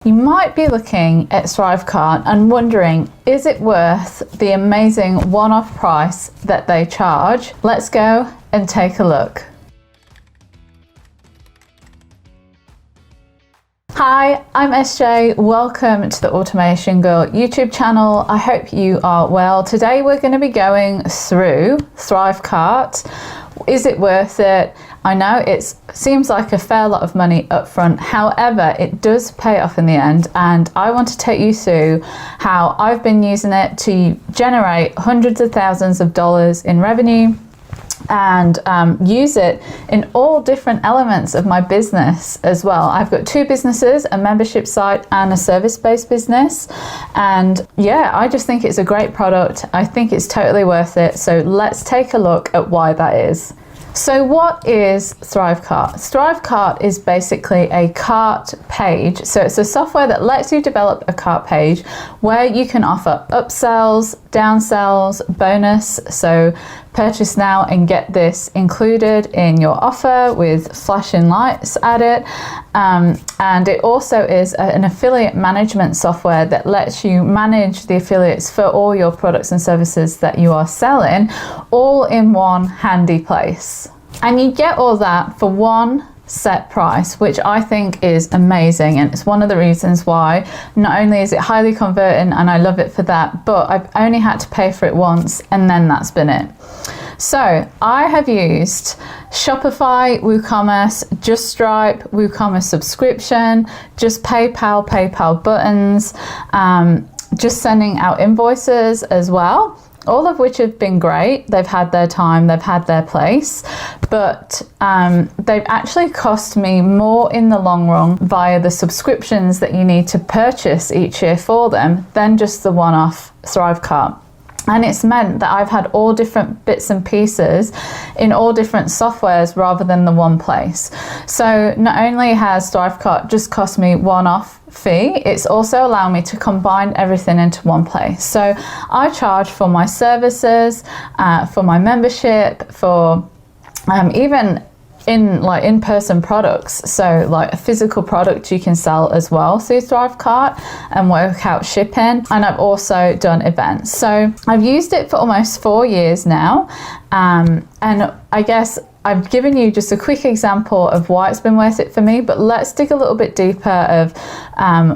You might be looking at ThriveCart and wondering, is it worth the amazing one-off price that they charge? Let's go and take a look. Hi, I'm SJ. Welcome to the Automation Girl YouTube channel. I hope you are well. Today we're going to be going through ThriveCart. Is it worth it? I know it seems like a fair lot of money up front, however, it does pay off in the end, and I want to take you through how I've been using it to generate hundreds of thousands of dollars in revenue and use it in all different elements of my business as well. I've got two businesses, a membership site and a service-based business, and yeah, I just think it's a great product. I think it's totally worth it. So let's take a look at why that is. So what is ThriveCart? ThriveCart is basically a cart page. So it's a software that lets you develop a cart page where you can offer upsells, downsells, bonus. So purchase now and get this included in your offer with flashing lights at it. And it also is an affiliate management software that lets you manage the affiliates for all your products and services that you are selling, all in one handy place. And you get all that for one set price, which I think is amazing, and it's one of the reasons why not only is it highly converting and I love it for that, but I've only had to pay for it once and then that's been it. So I have used Shopify, WooCommerce, Just Stripe, WooCommerce subscription, just PayPal buttons, just sending out invoices as well, all of which have been great. They've had their time, they've had their place, but they've actually cost me more in the long run via the subscriptions that you need to purchase each year for them than just the one-off ThriveCart. And it's meant that I've had all different bits and pieces in all different softwares rather than the one place. So not only has ThriveCart just cost me one-off fee, it's also allowed me to combine everything into one place. So I charge for my services, for my membership, for even in-person products, so like a physical product you can sell as well through ThriveCart and work out shipping. And I've also done events. So I've used it for almost 4 years now, and I guess I've given you just a quick example of why it's been worth it for me, but let's dig a little bit deeper of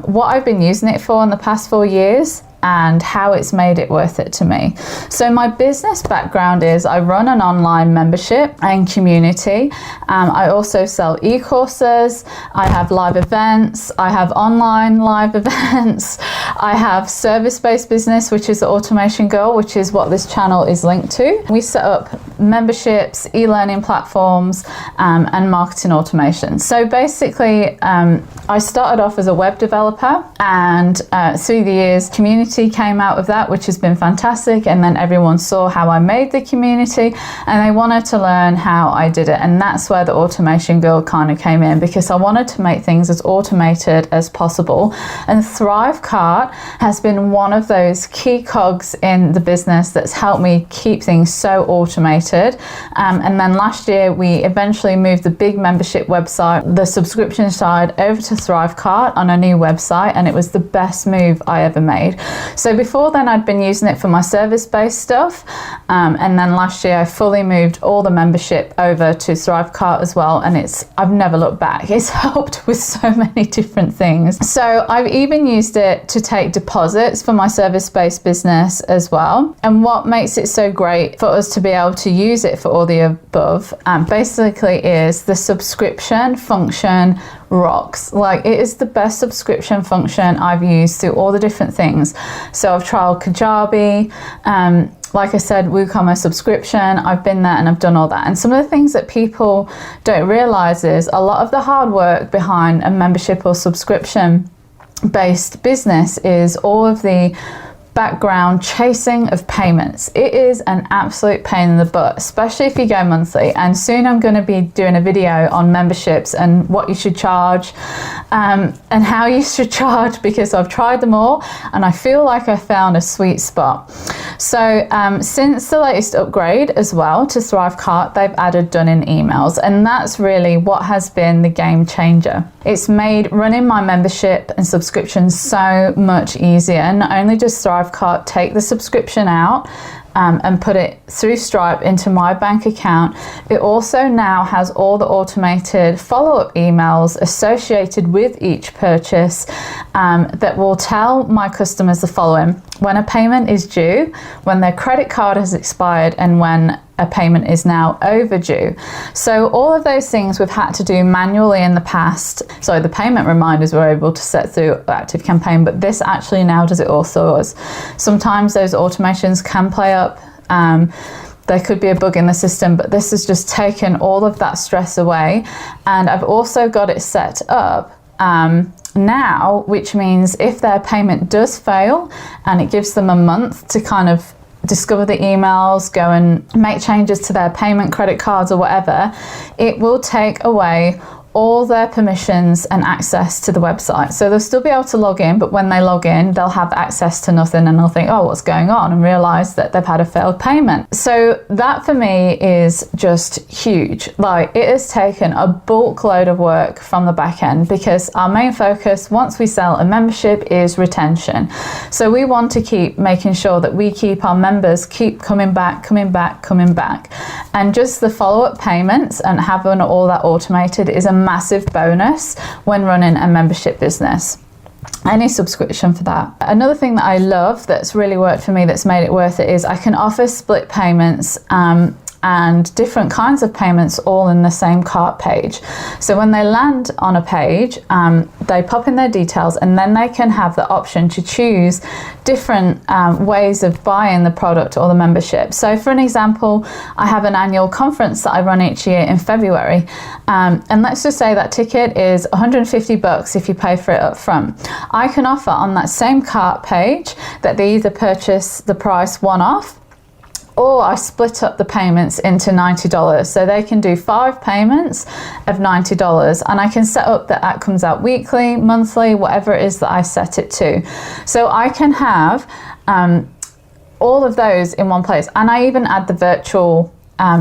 what I've been using it for in the past 4 years and how it's made it worth it to me. So my business background is I run an online membership and community. I also sell e-courses, I have live events, I have online live events, I have service-based business, which is the Automation Girl, which is what this channel is linked to. We set up memberships, e-learning platforms, and marketing automation. So basically, I started off as a web developer, and through the years, community came out of that, which has been fantastic, and then everyone saw how I made the community and they wanted to learn how I did it, and that's where the Automation Girl kind of came in, because I wanted to make things as automated as possible. And ThriveCart has been one of those key cogs in the business that's helped me keep things so automated. And then last year we eventually moved the big membership website, the subscription side, over to ThriveCart on a new website, and it was the best move I ever made. So before then I'd been using it for my service-based stuff, and then last year I fully moved all the membership over to ThriveCart as well, and I've never looked back. It's helped with so many different things. So I've even used it to take deposits for my service-based business as well. And what makes it so great for us to be able to use it for all the above basically is the subscription function rocks. Like, it is the best subscription function I've used through all the different things. So I've trialed Kajabi, like I said, WooCommerce subscription, I've been there and I've done all that. And some of the things that people don't realize is a lot of the hard work behind a membership or subscription based business is all of the background chasing of payments. It is an absolute pain in the butt, especially if you go monthly. And soon I'm going to be doing a video on memberships and what you should charge and how you should charge, because I've tried them all and I feel like I found a sweet spot. So since the latest upgrade as well to ThriveCart, they've added done-in emails, and that's really what has been the game changer. It's made running my membership and subscriptions so much easier. Not only does ThriveCart take the subscription out and put it through Stripe into my bank account, it also now has all the automated follow-up emails associated with each purchase that will tell my customers the following: when a payment is due, when their credit card has expired, and when a payment is now overdue. So all of those things we've had to do manually in the past. So the payment reminders we're able to set through ActiveCampaign, but this actually now does it all through us. Sometimes those automations can play up. There could be a bug in the system, but this has just taken all of that stress away. And I've also got it set up now, which means if their payment does fail, and it gives them a month to kind of discover the emails, go and make changes to their payment credit cards or whatever, it will take away all their permissions and access to the website. So they'll still be able to log in, but when they log in, they'll have access to nothing, and they'll think, oh, what's going on? And realize that they've had a failed payment. So that for me is just huge. Like, it has taken a bulk load of work from the back end, because our main focus once we sell a membership is retention. So we want to keep making sure that we keep our members keep coming back. And just the follow-up payments and having all that automated is a massive bonus when running a membership business. Any subscription for that. Another thing that I love that's really worked for me, that's made it worth it, is I can offer split payments and different kinds of payments all in the same cart page. So when they land on a page, they pop in their details, and then they can have the option to choose different ways of buying the product or the membership. So for an example, I have an annual conference that I run each year in February, and let's just say that ticket is $150 if you pay for it up front. I can offer on that same cart page that they either purchase the price one-off, or I split up the payments into $90. So they can do 5 payments of $90, and I can set up that comes out weekly, monthly, whatever it is that I set it to. So I can have all of those in one place, and I even add the virtual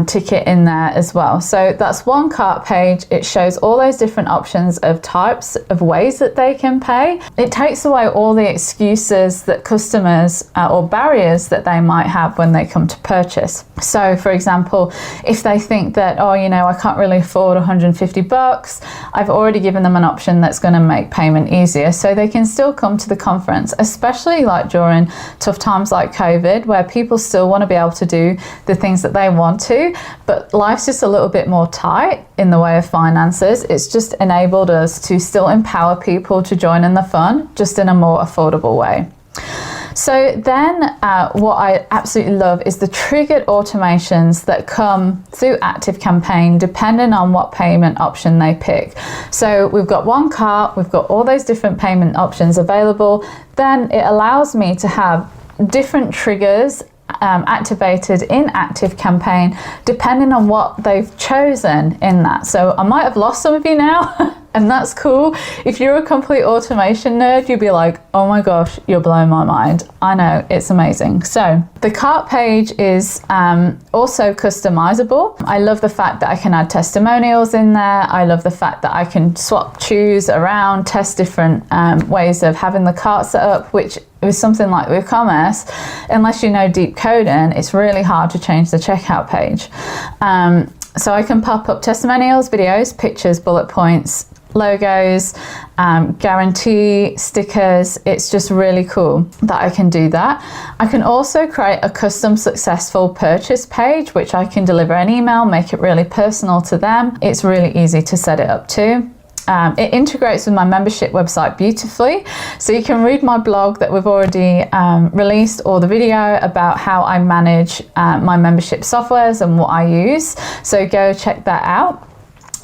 ticket in there as well. So that's one cart page. It shows all those different options of types of ways that they can pay. It takes away all the excuses that customers or barriers that they might have when they come to purchase. So for example, if they think that, oh, you know, I can't really afford $150, I've already given them an option that's going to make payment easier, so they can still come to the conference, especially like during tough times like COVID, where people still want to be able to do the things that they want to, but life's just a little bit more tight in the way of finances. It's just enabled us to still empower people to join in the fun, just in a more affordable way. So then what I absolutely love is the triggered automations that come through ActiveCampaign depending on what payment option they pick. So we've got one cart, we've got all those different payment options available. Then it allows me to have different triggers activated in ActiveCampaign depending on what they've chosen in that. So I might have lost some of you now and that's cool. If you're a complete automation nerd, you'll be like, oh my gosh, you're blowing my mind. I know, it's amazing. So the cart page is also customizable. I love the fact that I can add testimonials in there. I love the fact that I can choose around, test different ways of having the cart set up, which with something like WooCommerce, unless you know deep coding, it's really hard to change the checkout page. So I can pop up testimonials, videos, pictures, bullet points, logos, guarantee stickers. It's just really cool that I can do that. I can also create a custom successful purchase page, which I can deliver an email, make it really personal to them. It's really easy to set it up too. It integrates with my membership website beautifully, so you can read my blog that we've already released, or the video about how I manage my membership softwares and what I use, so go check that out.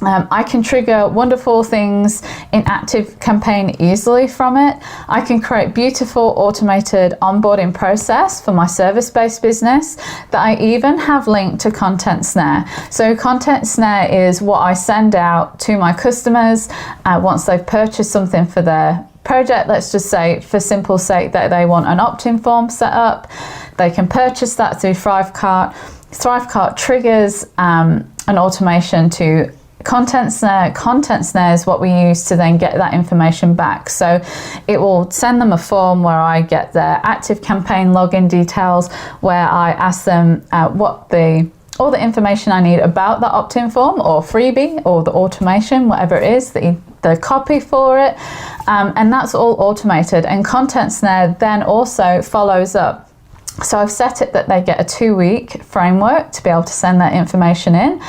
I can trigger wonderful things in ActiveCampaign easily from it. I can create beautiful automated onboarding process for my service-based business that I even have linked to Content Snare. So Content Snare is what I send out to my customers once they've purchased something for their project. Let's just say, for simple sake, that they want an opt-in form set up. They can purchase that through ThriveCart. ThriveCart triggers an automation to Content Snare. Content Snare is what we use to then get that information back. So it will send them a form where I get their ActiveCampaign login details, where I ask them all the information I need about the opt-in form or freebie or the automation, whatever it is, the copy for it, and that's all automated. And Content Snare then also follows up. So I've set it that they get a 2-week framework to be able to send that information in,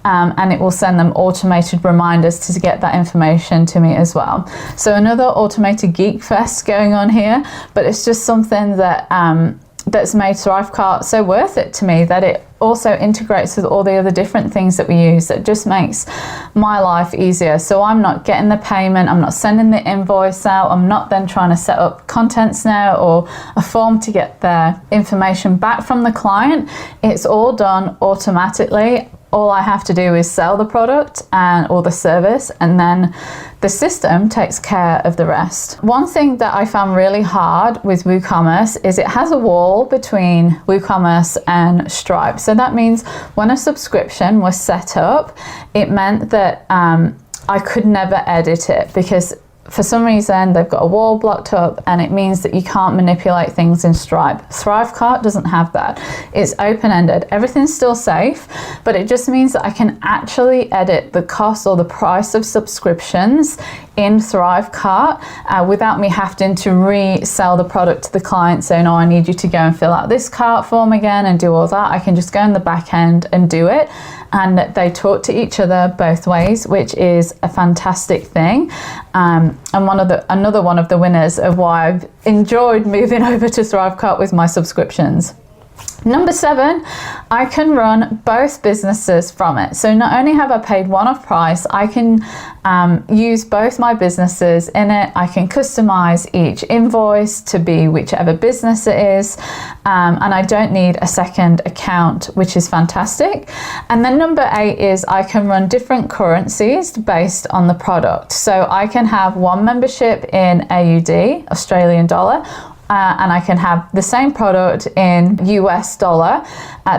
and it will send them automated reminders to get that information to me as well. So another automated geek fest going on here, but it's just something that that's made ThriveCart so worth it to me, that it also integrates with all the other different things that we use. That just makes my life easier. So I'm not getting the payment, I'm not sending the invoice out, I'm not then trying to set up Content Snare or a form to get their information back from the client. It's all done automatically. All I have to do is sell the product or the service, and then the system takes care of the rest. One thing that I found really hard with WooCommerce is it has a wall between WooCommerce and Stripe. So that means when a subscription was set up, it meant that I could never edit it, because for some reason they've got a wall blocked up, and it means that you can't manipulate things in Stripe. ThriveCart doesn't have that. It's open-ended. Everything's still safe, but it just means that I can actually edit the cost or the price of subscriptions in ThriveCart without me having to resell the product to the client saying, oh, I need you to go and fill out this cart form again and do all that. I can just go in the back end and do it, and they talk to each other both ways, which is a fantastic thing. And another one of the winners of why I've enjoyed moving over to ThriveCart with my subscriptions. Number 7, I can run both businesses from it. So not only have I paid one-off price, I can use both my businesses in it. I can customize each invoice to be whichever business it is, and I don't need a second account, which is fantastic. And then number 8 is I can run different currencies based on the product. So I can have one membership in AUD, Australian dollar, and I can have the same product in US dollar.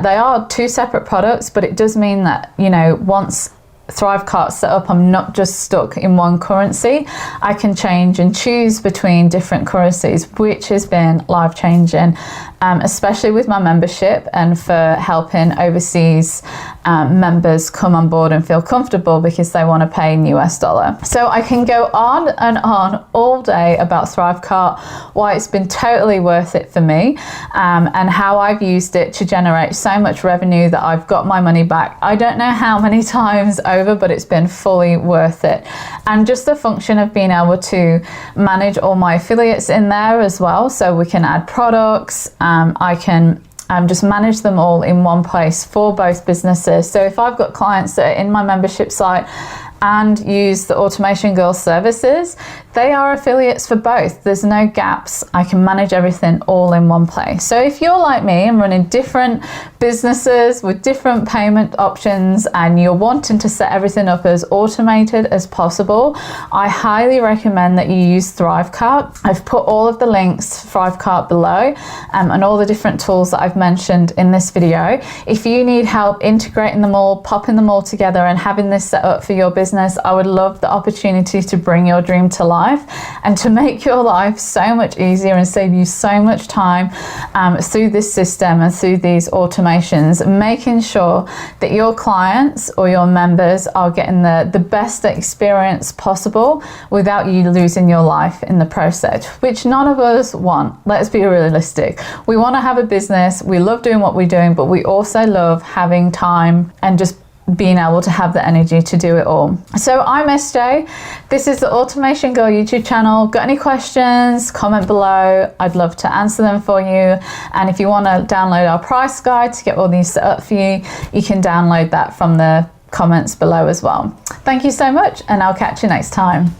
They are 2 separate products, but it does mean that, once ThriveCart set up, I'm not just stuck in one currency. I can change and choose between different currencies, which has been life-changing, especially with my membership and for helping overseas members come on board and feel comfortable because they want to pay in US dollar. So I can go on and on all day about ThriveCart, why it's been totally worth it for me, and how I've used it to generate so much revenue that I've got my money back. I don't know how many times over, but it's been fully worth it. And just the function of being able to manage all my affiliates in there as well, so we can add products. I can just manage them all in one place for both businesses. So if I've got clients that are in my membership site and use the Automation Girl services, they are affiliates for both. There's no gaps. I can manage everything all in one place. So if you're like me and running different businesses with different payment options and you're wanting to set everything up as automated as possible, I highly recommend that you use ThriveCart. I've put all of the links to ThriveCart below, and all the different tools that I've mentioned in this video. If you need help integrating them all, popping them all together and having this set up for your business, I would love the opportunity to bring your dream to life and to make your life so much easier and save you so much time through this system and through these automations, making sure that your clients or your members are getting the best experience possible without you losing your life in the process, which none of us want. Let's be realistic. We want to have a business, we love doing what we're doing, but we also love having time and just being able to have the energy to do it all. So I'm SJ. This is the Automation Girl YouTube channel. Got any questions? Comment below. I'd love to answer them for you. And if you want to download our price guide to get all these set up for you, you can download that from the comments below as well. Thank you so much, and I'll catch you next time.